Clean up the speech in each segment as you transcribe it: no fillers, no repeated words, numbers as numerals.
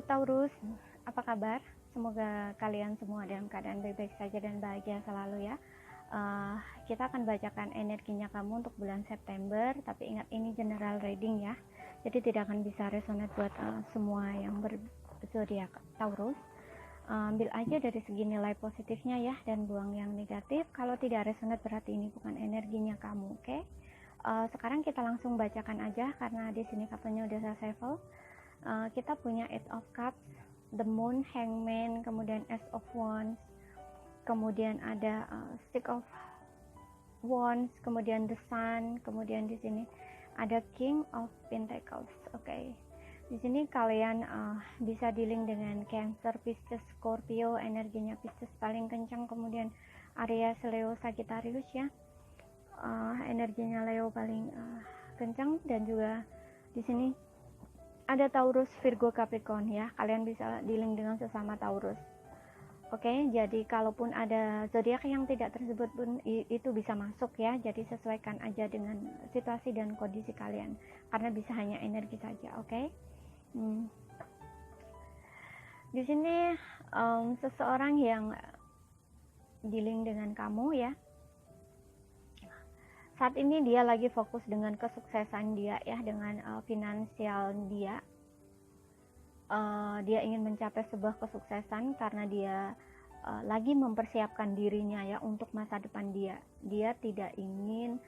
Halo Taurus, apa kabar? Semoga kalian semua dalam keadaan baik-baik saja dan bahagia selalu ya. Kita akan bacakan energinya kamu untuk bulan September, tapi ingat ini general reading ya. Jadi tidak akan bisa resonate buat semua yang berzodiak Taurus. Ambil aja dari segi nilai positifnya ya, dan buang yang negatif. Kalau tidak resonate berarti ini bukan energinya kamu, oke? Sekarang kita langsung bacakan aja karena di sini katanya udah saya shuffle. Kita punya Eight of Cups, The Moon, Hangman, kemudian Ace of Wands, kemudian ada Six of Wands, kemudian The Sun, kemudian di sini ada King of Pentacles. Oke. Di sini kalian bisa dealing dengan Cancer, Pisces, Scorpio, energinya Pisces paling kencang, kemudian Aries, Leo, Sagittarius ya. Energinya Leo paling kencang, dan juga di sini ada Taurus, Virgo, Capricorn ya. Kalian bisa dealing dengan sesama Taurus. Oke, jadi kalaupun ada zodiak yang tidak tersebut pun itu bisa masuk ya. Jadi sesuaikan aja dengan situasi dan kondisi kalian, karena bisa hanya energi saja. Oke. Di sini seseorang yang dealing dengan kamu ya. Saat ini dia lagi fokus dengan kesuksesan dia ya, dengan finansial dia. Dia ingin mencapai sebuah kesuksesan karena dia lagi mempersiapkan dirinya ya untuk masa depan dia. Dia tidak ingin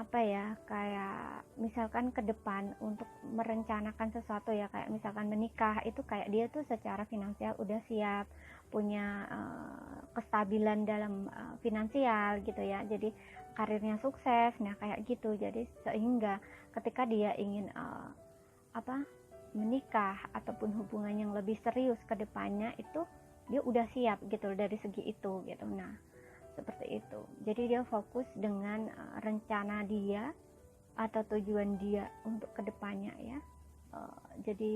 kayak misalkan ke depan untuk merencanakan sesuatu ya, kayak misalkan menikah, itu kayak dia tuh secara finansial udah siap, punya kestabilan dalam finansial gitu ya, jadi karirnya sukses, nah kayak gitu. Jadi sehingga ketika dia ingin menikah ataupun hubungan yang lebih serius ke depannya, itu dia udah siap gitu dari segi itu gitu. Nah seperti itu, jadi dia fokus dengan rencana dia atau tujuan dia untuk kedepannya ya. Jadi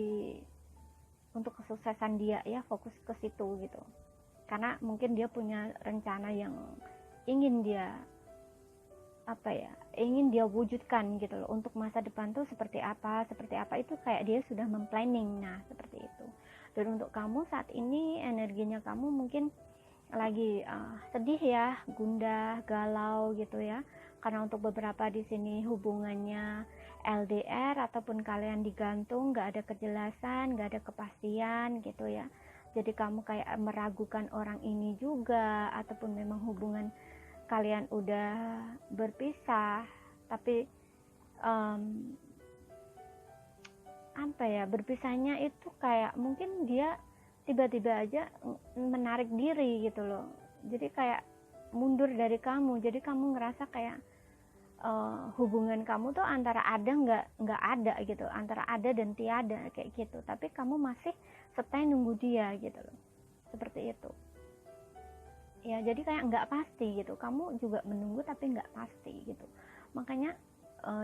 untuk kesuksesan dia ya, fokus ke situ gitu, karena mungkin dia punya rencana yang ingin dia ingin dia wujudkan gitu loh, untuk masa depan tuh seperti apa itu kayak dia sudah memplanning. Nah seperti itu. Dan untuk kamu saat ini energinya kamu mungkin lagi sedih ya, gundah, galau gitu ya, karena untuk beberapa di sini hubungannya LDR ataupun kalian digantung, nggak ada kejelasan, nggak ada kepastian gitu ya. Jadi kamu kayak meragukan orang ini juga, ataupun memang hubungan kalian udah berpisah, tapi berpisahnya itu kayak mungkin dia tiba-tiba aja menarik diri gitu loh, jadi kayak mundur dari kamu. Jadi kamu ngerasa kayak hubungan kamu tuh antara ada nggak ada gitu, antara ada dan tiada kayak gitu, tapi kamu masih stay nunggu dia gitu loh, seperti itu ya. Jadi kayak nggak pasti gitu, kamu juga menunggu tapi nggak pasti gitu. Makanya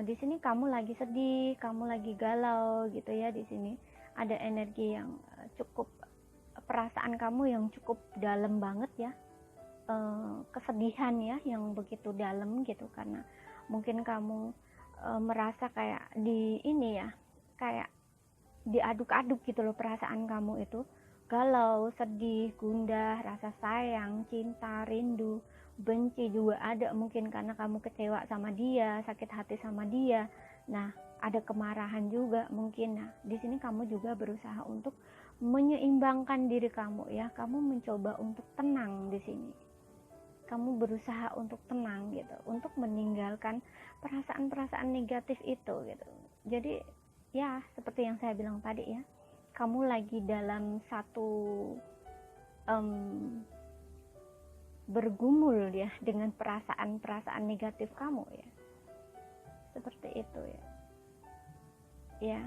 di sini kamu lagi sedih, kamu lagi galau gitu ya. Di sini ada energi yang cukup, perasaan kamu yang cukup dalam banget ya, kesedihan ya yang begitu dalam gitu, karena mungkin kamu merasa kayak kayak diaduk-aduk gitu loh perasaan kamu itu, galau, sedih, gundah, rasa sayang, cinta, rindu, benci juga ada mungkin karena kamu kecewa sama dia, sakit hati sama dia. Nah ada kemarahan juga mungkin. Nah di sini kamu juga berusaha untuk menyeimbangkan diri kamu ya, kamu mencoba untuk tenang di sini, kamu berusaha untuk tenang gitu, untuk meninggalkan perasaan-perasaan negatif itu gitu. Jadi ya seperti yang saya bilang tadi ya, kamu lagi dalam satu bergumul ya dengan perasaan-perasaan negatif kamu ya, seperti itu ya.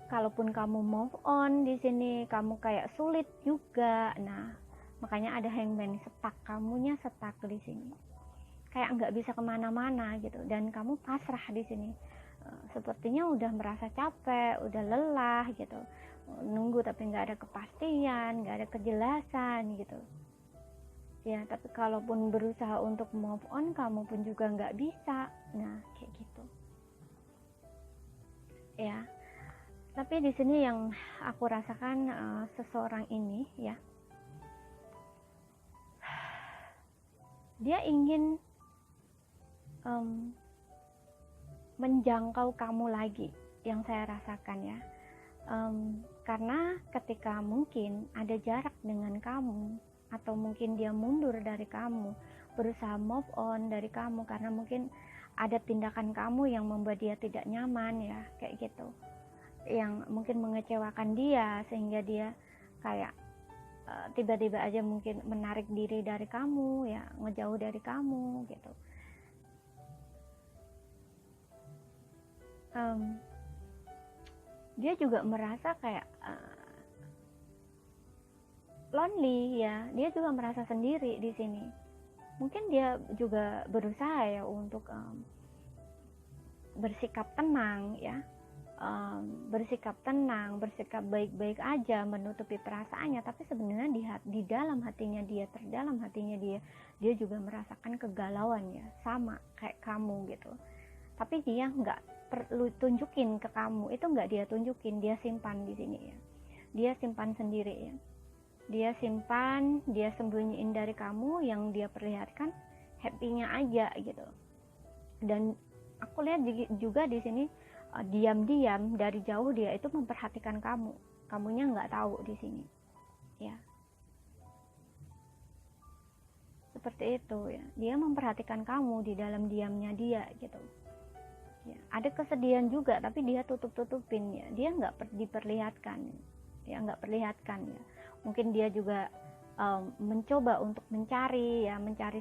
Kalaupun kamu move on di sini, kamu kayak sulit juga. Nah makanya ada Hangman, kamunya stuck di sini, kayak nggak bisa kemana-mana gitu, dan kamu pasrah di sini. Sepertinya udah merasa capek, udah lelah gitu, nunggu tapi nggak ada kepastian, nggak ada kejelasan gitu ya. Tapi kalaupun berusaha untuk move on, kamu pun juga nggak bisa. Nah kayak gitu. ya. Tapi di sini yang aku rasakan, seseorang ini ya, dia ingin menjangkau kamu lagi, yang saya rasakan ya. Karena ketika mungkin ada jarak dengan kamu, atau mungkin dia mundur dari kamu, berusaha move on dari kamu karena mungkin ada tindakan kamu yang membuat dia tidak nyaman ya, kayak gitu, yang mungkin mengecewakan dia sehingga dia kayak tiba-tiba aja mungkin menarik diri dari kamu ya, ngejauh dari kamu gitu. Dia juga merasa kayak lonely ya, dia juga merasa sendiri di sini. Mungkin dia juga berusaha ya untuk bersikap tenang ya, bersikap tenang, bersikap baik-baik aja, menutupi perasaannya, tapi sebenarnya di dalam hatinya dia, terdalam hatinya dia juga merasakan kegalauan ya, sama kayak kamu gitu. Tapi dia nggak perlu tunjukin ke kamu, itu nggak dia tunjukin, dia simpan di sini ya, dia simpan sendiri ya, dia simpan, dia sembunyiin dari kamu, yang dia perlihatkan happy-nya aja gitu. Dan aku lihat juga di sini diam-diam dari jauh dia itu memperhatikan kamu, kamunya nggak tahu di sini ya, seperti itu ya, dia memperhatikan kamu di dalam diamnya dia gitu ya. Ada kesedihan juga tapi dia tutup-tutupin ya, dia nggak diperlihatkan ya, nggak perlihatkan ya. Mungkin dia juga mencoba untuk mencari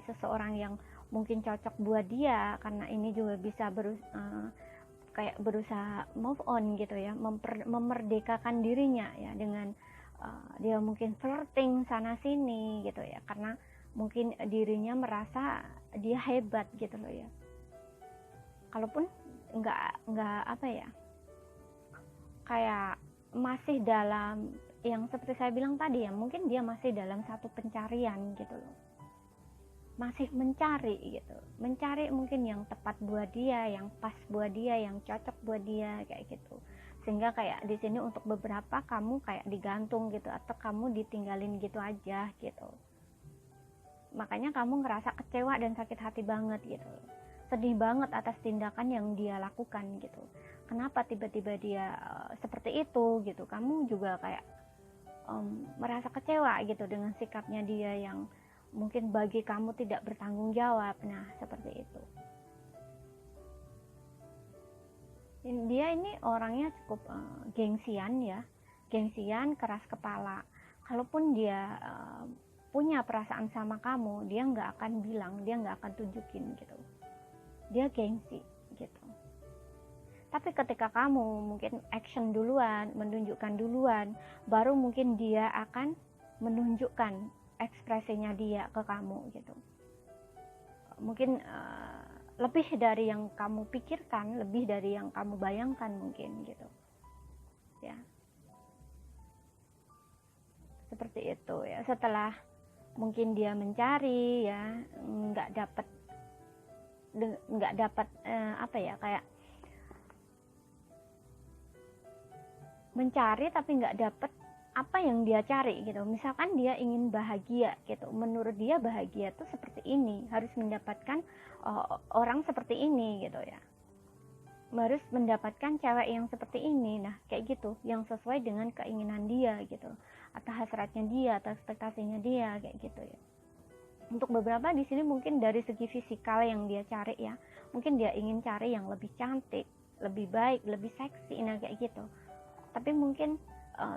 seseorang yang mungkin cocok buat dia, karena ini juga bisa kayak berusaha move on gitu ya, memerdekakan dirinya ya, dengan dia mungkin flirting sana sini gitu ya, karena mungkin dirinya merasa dia hebat gitu loh ya. Kalaupun nggak apa ya, kayak masih dalam yang seperti saya bilang tadi ya, mungkin dia masih dalam satu pencarian gitu loh, masih mencari gitu, mencari mungkin yang tepat buat dia, yang pas buat dia, yang cocok buat dia kayak gitu. Sehingga kayak di sini untuk beberapa kamu kayak digantung gitu, atau kamu ditinggalin gitu aja gitu. Makanya kamu ngerasa kecewa dan sakit hati banget gitu, sedih banget atas tindakan yang dia lakukan gitu. Kenapa tiba-tiba dia seperti itu gitu, kamu juga kayak merasa kecewa gitu dengan sikapnya dia yang mungkin bagi kamu tidak bertanggung jawab. Nah seperti itu. Dia ini orangnya cukup gengsian ya, gengsian, keras kepala. Kalaupun dia punya perasaan sama kamu, dia nggak akan bilang, dia nggak akan tunjukin gitu, dia gengsi gitu. Tapi ketika kamu mungkin action duluan, menunjukkan duluan, baru mungkin dia akan menunjukkan ekspresinya dia ke kamu gitu. Mungkin lebih dari yang kamu pikirkan, lebih dari yang kamu bayangkan mungkin gitu ya, seperti itu ya. Setelah mungkin dia mencari ya, nggak dapat apa ya, kayak mencari tapi nggak dapet apa yang dia cari gitu. Misalkan dia ingin bahagia gitu, menurut dia bahagia tuh seperti ini, harus mendapatkan orang seperti ini gitu ya, harus mendapatkan cewek yang seperti ini. Nah kayak gitu, yang sesuai dengan keinginan dia gitu, atau hasratnya dia, atau ekspektasinya dia kayak gitu ya. Untuk beberapa di sini mungkin dari segi fisikal yang dia cari ya, mungkin dia ingin cari yang lebih cantik, lebih baik, lebih seksi, nah kayak gitu. Tapi mungkin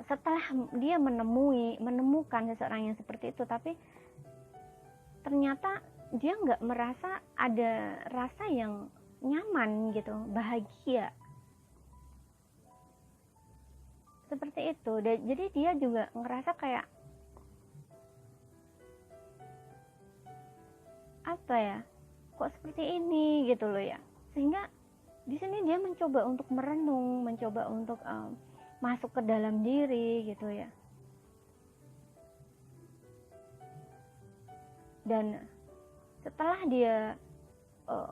setelah dia menemukan seseorang yang seperti itu, tapi ternyata dia nggak merasa ada rasa yang nyaman gitu, bahagia, seperti itu. Jadi dia juga ngerasa kayak apa ya, kok seperti ini gitu loh ya. Sehingga di sini dia mencoba untuk merenung, mencoba untuk masuk ke dalam diri gitu ya. Dan setelah dia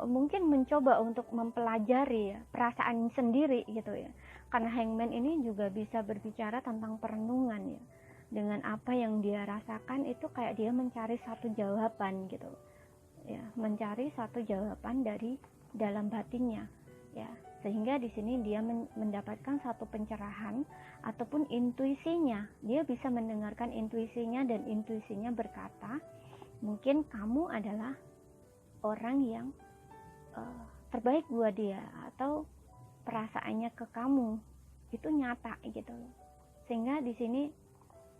mungkin mencoba untuk mempelajari ya perasaan sendiri gitu ya, Karena Hangman ini juga bisa berbicara tentang perenungan ya. Dengan apa yang dia rasakan itu kayak dia mencari satu jawaban gitu ya, mencari satu jawaban dari dalam batinnya ya, sehingga di sini dia mendapatkan satu pencerahan ataupun intuisinya. Dia bisa mendengarkan intuisinya, dan intuisinya berkata mungkin kamu adalah orang yang terbaik buat dia, atau perasaannya ke kamu itu nyata gitu loh. Sehingga di sini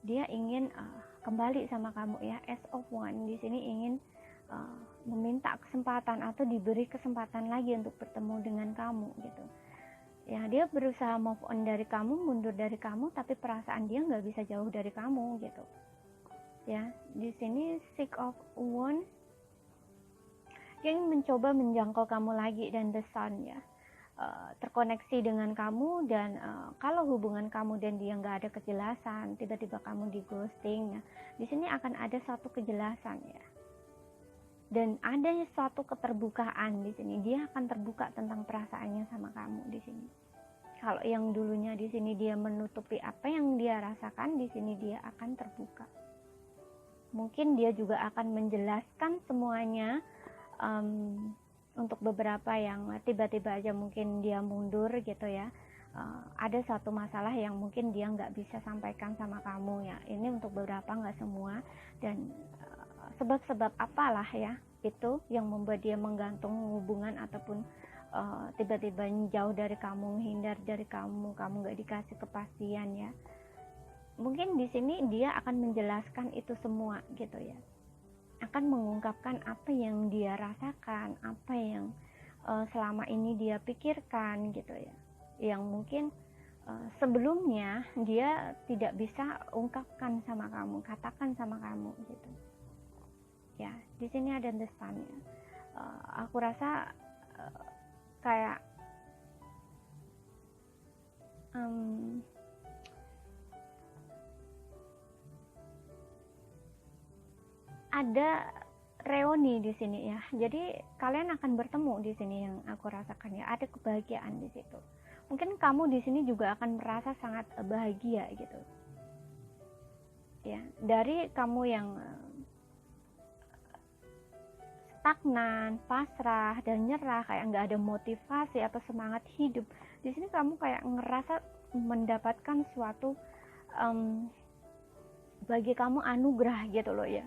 dia ingin kembali sama kamu ya, as of one. Di sini ingin meminta kesempatan atau diberi kesempatan lagi untuk bertemu dengan kamu gitu ya. Dia berusaha move on dari kamu, mundur dari kamu, tapi perasaan dia nggak bisa jauh dari kamu gitu ya. Di sini Six of Wands, dia ingin mencoba menjangkau kamu lagi, dan The Sun ya, terkoneksi dengan kamu. Dan kalau hubungan kamu dan dia nggak ada kejelasan, tiba-tiba kamu di ghosting, di sini akan ada satu kejelasan ya, dan ada suatu keterbukaan di sini. Dia akan terbuka tentang perasaannya sama kamu di sini. Kalau yang dulunya di sini dia menutupi apa yang dia rasakan, di sini dia akan terbuka. Mungkin dia juga akan menjelaskan semuanya. Untuk beberapa yang tiba-tiba aja mungkin dia mundur gitu ya, ada satu masalah yang mungkin dia nggak bisa sampaikan sama kamu ya. Ini untuk beberapa, nggak semua. Dan sebab-sebab apalah ya itu yang membuat dia menggantung hubungan, ataupun tiba-tiba jauh dari kamu, menghindar dari kamu nggak dikasih kepastian ya. Mungkin di sini dia akan menjelaskan itu semua gitu ya, akan mengungkapkan apa yang dia rasakan, apa yang selama ini dia pikirkan gitu ya, yang mungkin sebelumnya dia tidak bisa ungkapkan sama kamu, katakan sama kamu gitu ya. Di sini ada The Sun ya. Aku rasa kayak ada reuni di sini ya. Jadi kalian akan bertemu di sini, yang aku rasakan ya. Ada kebahagiaan di situ. Mungkin kamu di sini juga akan merasa sangat bahagia gitu. Ya, dari kamu yang stagnan, pasrah, dan nyerah, kayak nggak ada motivasi atau semangat hidup. Di sini kamu kayak ngerasa mendapatkan suatu bagi kamu anugerah gitu loh ya.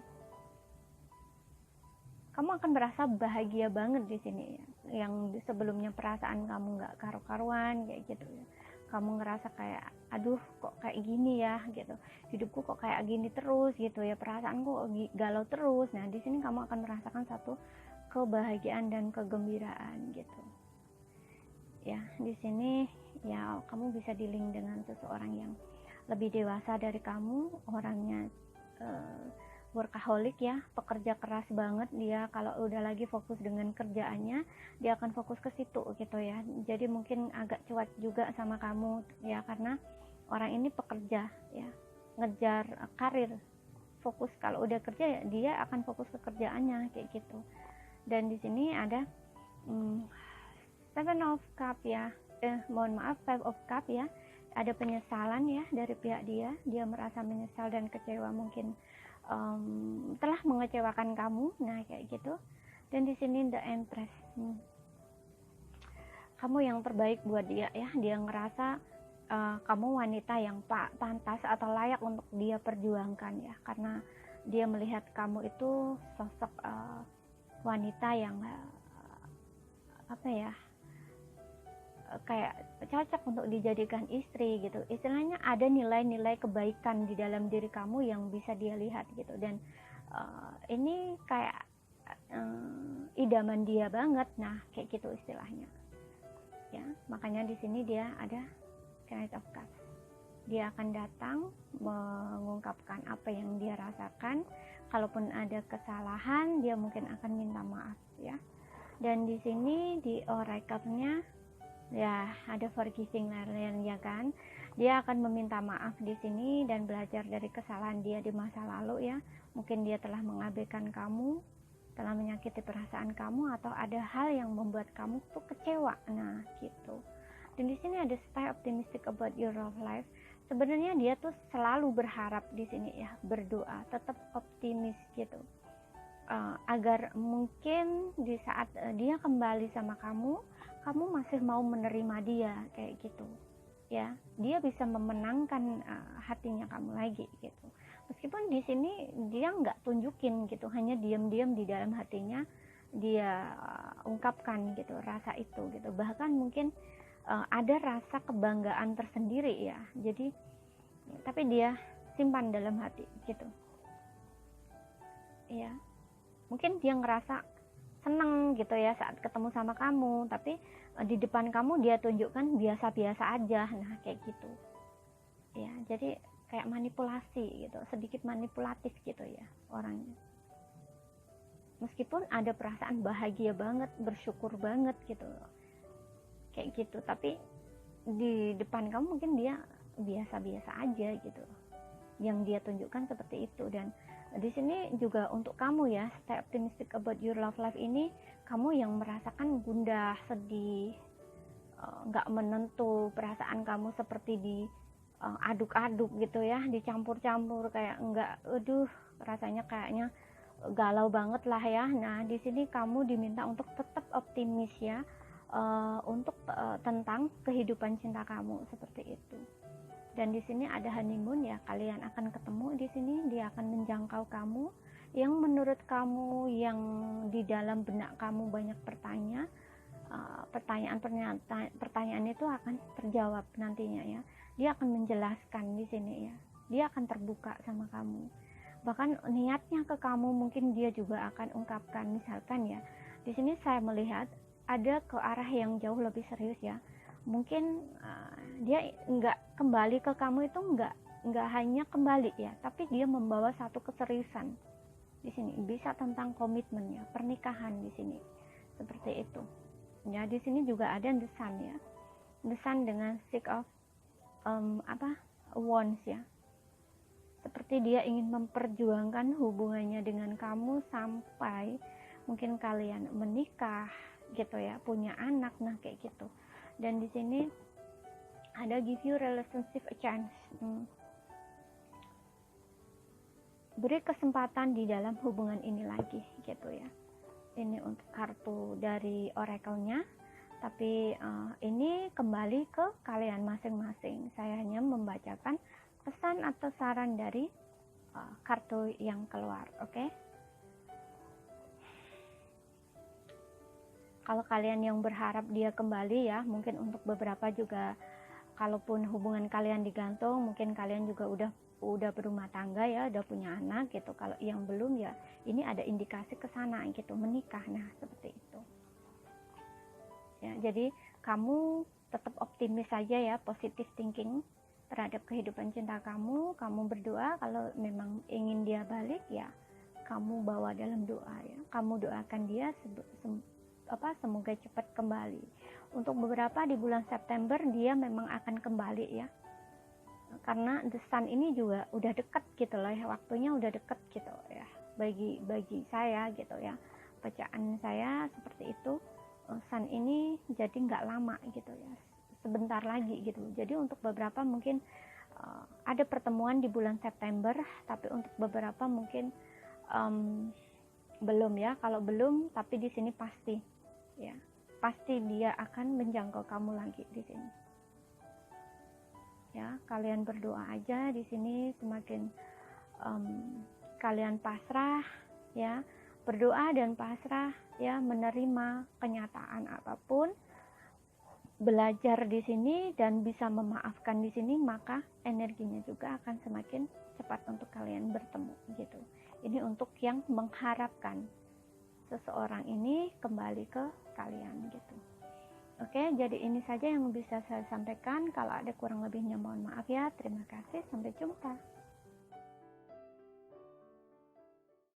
Kamu akan merasa bahagia banget di sini ya. Yang sebelumnya perasaan kamu nggak karu-karuan kayak gitu ya. Kamu ngerasa kayak, aduh kok kayak gini ya gitu. Hidupku kok kayak gini terus gitu ya. Perasaanku galau terus. Nah di sini kamu akan merasakan satu kebahagiaan dan kegembiraan gitu. Ya di sini ya kamu bisa di-link dengan seseorang yang lebih dewasa dari kamu, orangnya workaholic ya, pekerja keras banget dia. Kalau udah lagi fokus dengan kerjaannya, dia akan fokus ke situ gitu ya. Jadi mungkin agak cuek juga sama kamu ya, karena orang ini pekerja ya, ngejar karir, fokus. Kalau udah kerja ya dia akan fokus ke kerjaannya kayak gitu. Dan di sini ada Seven of Cup ya, mohon maaf, Five of Cup ya. Ada penyesalan ya dari pihak dia. Dia merasa menyesal dan kecewa, mungkin telah mengecewakan kamu. Nah kayak gitu. Dan di sini The Empress, kamu yang terbaik buat dia ya. Dia ngerasa kamu wanita yang pantas atau layak untuk dia perjuangkan ya, karena dia melihat kamu itu sosok wanita yang apa ya, kayak cocok untuk dijadikan istri gitu. Istilahnya ada nilai-nilai kebaikan di dalam diri kamu yang bisa dia lihat gitu. Dan ini kayak idaman dia banget. Nah kayak gitu istilahnya ya. Makanya di sini dia ada Knight of Cups. Dia akan datang mengungkapkan apa yang dia rasakan. Kalaupun ada kesalahan, dia mungkin akan minta maaf ya. Dan di sini di oracle-nya ya ada forgiving learning ya kan. Dia akan meminta maaf di sini dan belajar dari kesalahan dia di masa lalu ya. Mungkin dia telah mengabaikan kamu, telah menyakiti perasaan kamu, atau ada hal yang membuat kamu tuh kecewa. Nah gitu. Dan di sini ada stay optimistic about your love life. Sebenarnya dia tuh selalu berharap di sini ya, berdoa, tetap optimis gitu. Agar mungkin di saat dia kembali sama kamu masih mau menerima dia kayak gitu. Ya, dia bisa memenangkan hatinya kamu lagi gitu. Meskipun di sini dia nggak tunjukin gitu, hanya diam-diam di dalam hatinya dia ungkapkan gitu rasa itu gitu. Bahkan mungkin ada rasa kebanggaan tersendiri ya. Jadi tapi dia simpan dalam hati gitu. Ya, mungkin dia ngerasa seneng gitu ya saat ketemu sama kamu, tapi di depan kamu dia tunjukkan biasa-biasa aja. Nah kayak gitu ya, jadi kayak manipulasi gitu, sedikit manipulatif gitu ya orangnya. Meskipun ada perasaan bahagia banget, bersyukur banget gitu kayak gitu, tapi di depan kamu mungkin dia biasa-biasa aja gitu, yang dia tunjukkan seperti itu. Dan di sini juga untuk kamu ya, stay optimistic about your love life ini, kamu yang merasakan gundah, sedih, nggak menentu, perasaan kamu seperti di aduk-aduk gitu ya, dicampur-campur, kayak nggak, rasanya kayaknya galau banget lah ya. Nah di sini kamu diminta untuk tetap optimis ya, untuk tentang kehidupan cinta kamu seperti itu. Dan di sini ada honeymoon ya, kalian akan ketemu di sini, dia akan menjangkau kamu, yang menurut kamu, yang di dalam benak kamu banyak pertanyaan itu akan terjawab nantinya ya. Dia akan menjelaskan di sini ya, dia akan terbuka sama kamu, bahkan niatnya ke kamu mungkin dia juga akan ungkapkan. Misalkan ya, di sini saya melihat ada ke arah yang jauh lebih serius ya. Mungkin dia nggak kembali ke kamu itu nggak hanya kembali ya, tapi dia membawa satu keseriusan di sini. Bisa tentang komitmen ya, pernikahan di sini seperti itu ya. Di sini juga ada the sun ya, the sun dengan six of wands ya, seperti dia ingin memperjuangkan hubungannya dengan kamu sampai mungkin kalian menikah gitu ya, punya anak, nah kayak gitu. Dan di sini ada give you relationship a chance, beri kesempatan di dalam hubungan ini lagi gitu ya. Ini untuk kartu dari oracle-nya, tapi ini kembali ke kalian masing-masing. Saya hanya membacakan pesan atau saran dari kartu yang keluar, oke? Kalau kalian yang berharap dia kembali ya, mungkin untuk beberapa juga, kalaupun hubungan kalian digantung, mungkin kalian juga udah berumah tangga ya, udah punya anak gitu. Kalau yang belum ya, ini ada indikasi ke sana gitu, menikah. Nah seperti itu ya. Jadi kamu tetap optimis saja ya, positive thinking terhadap kehidupan cinta kamu. Kamu berdoa, kalau memang ingin dia balik ya, kamu bawa dalam doa ya, kamu doakan dia semoga cepat kembali. Untuk beberapa di bulan September dia memang akan kembali ya, karena the sun ini juga udah deket gitu loh ya, waktunya udah deket gitu ya, bagi saya gitu ya, bacaan saya seperti itu. Sun ini jadi nggak lama gitu ya, sebentar lagi gitu. Jadi untuk beberapa mungkin ada pertemuan di bulan September, tapi untuk beberapa mungkin belum ya. Kalau belum, tapi di sini pasti ya, pasti dia akan menjangkau kamu lagi di sini ya. Kalian berdoa aja di sini, semakin kalian pasrah ya, berdoa dan pasrah ya, menerima kenyataan apapun, belajar di sini dan bisa memaafkan di sini, maka energinya juga akan semakin cepat untuk kalian bertemu gitu. Ini untuk yang mengharapkan seseorang ini kembali ke kalian gitu. Oke, jadi ini saja yang bisa saya sampaikan. Kalau ada kurang lebihnya mohon maaf ya. Terima kasih, sampai jumpa.